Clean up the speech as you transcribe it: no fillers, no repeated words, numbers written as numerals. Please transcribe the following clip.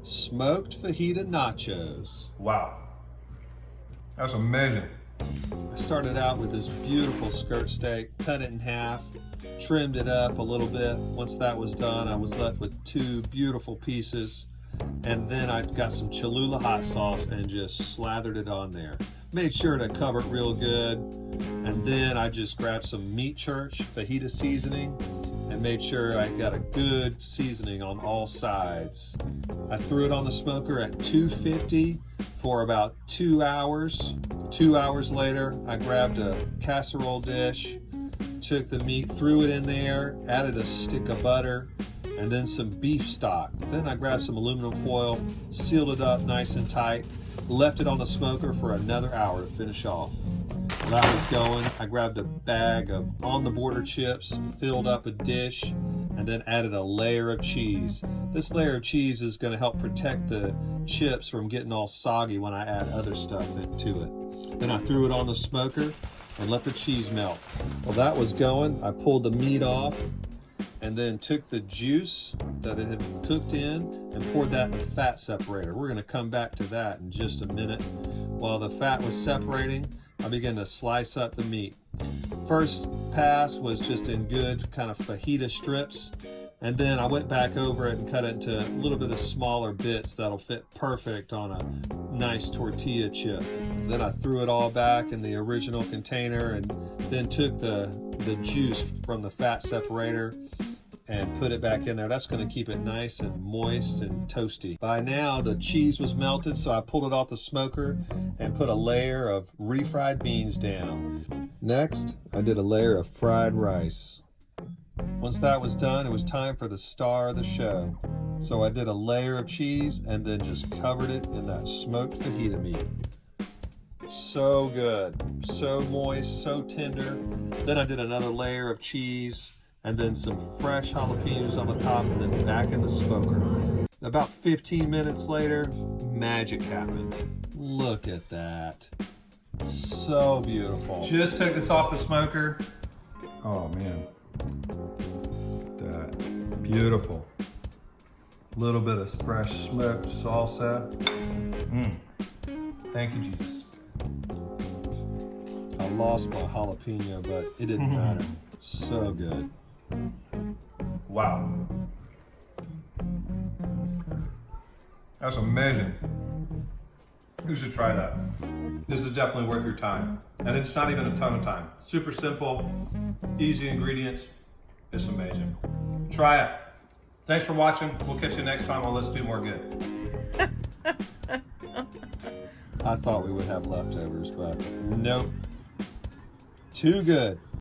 Smoked Fajita Nachos. Wow. That's amazing. I started out with this beautiful skirt steak, cut it in half, trimmed it up a little bit. Once that was done, I was left with two beautiful pieces. And then I got some Cholula hot sauce and just slathered it on there. Made sure to cover it real good. And then I just grabbed some Meat Church fajita seasoning and made sure I got a good seasoning on all sides. I threw it on the smoker at 250 for about 2 hours. 2 hours later, I grabbed a casserole dish, took the meat, threw it in there, added a stick of butter, and then some beef stock. Then I grabbed some aluminum foil, sealed it up nice and tight, left it on the smoker for another hour to finish off. While that was going, I grabbed a bag of on the border chips, filled up a dish, and then added a layer of cheese. This layer of cheese is going to help protect the chips from getting all soggy when I add other stuff into it. Then I threw it on the smoker and let the cheese melt. While that was going, I pulled the meat off and then took the juice that it had cooked in and poured that in a fat separator. We're going to come back to that in just a minute. While the fat was separating, I began to slice up the meat. First pass was just in good kind of fajita strips, and then I went back over it and cut it into a little bit of smaller bits that'll fit perfect on a nice tortilla chip. Then I threw it all back in the original container and then took the juice from the fat separator and put it back in there. That's going to keep it nice and moist and toasty. By now the cheese was melted, so I pulled it off the smoker and put a layer of refried beans down. Next, I did a layer of fried rice. Once that was done, it was time for the star of the show. So I did a layer of cheese and then just covered it in that smoked fajita meat. So good, so moist, so tender. Then I did another layer of cheese and then some fresh jalapenos on the top and then back in the smoker. About 15 minutes later, magic happened. Look at that. So beautiful. Just took this off the smoker. Oh man. That beautiful. Little bit of fresh smoked salsa. Thank you, Jesus. I lost my jalapeno, but it didn't matter. So good. Wow. That's amazing. You should try that. This is definitely worth your time. And it's not even a ton of time. Super simple, easy ingredients. It's amazing. Try it. Thanks for watching. We'll catch you next time on Let's Do More Good. I thought we would have leftovers, but nope. Too good.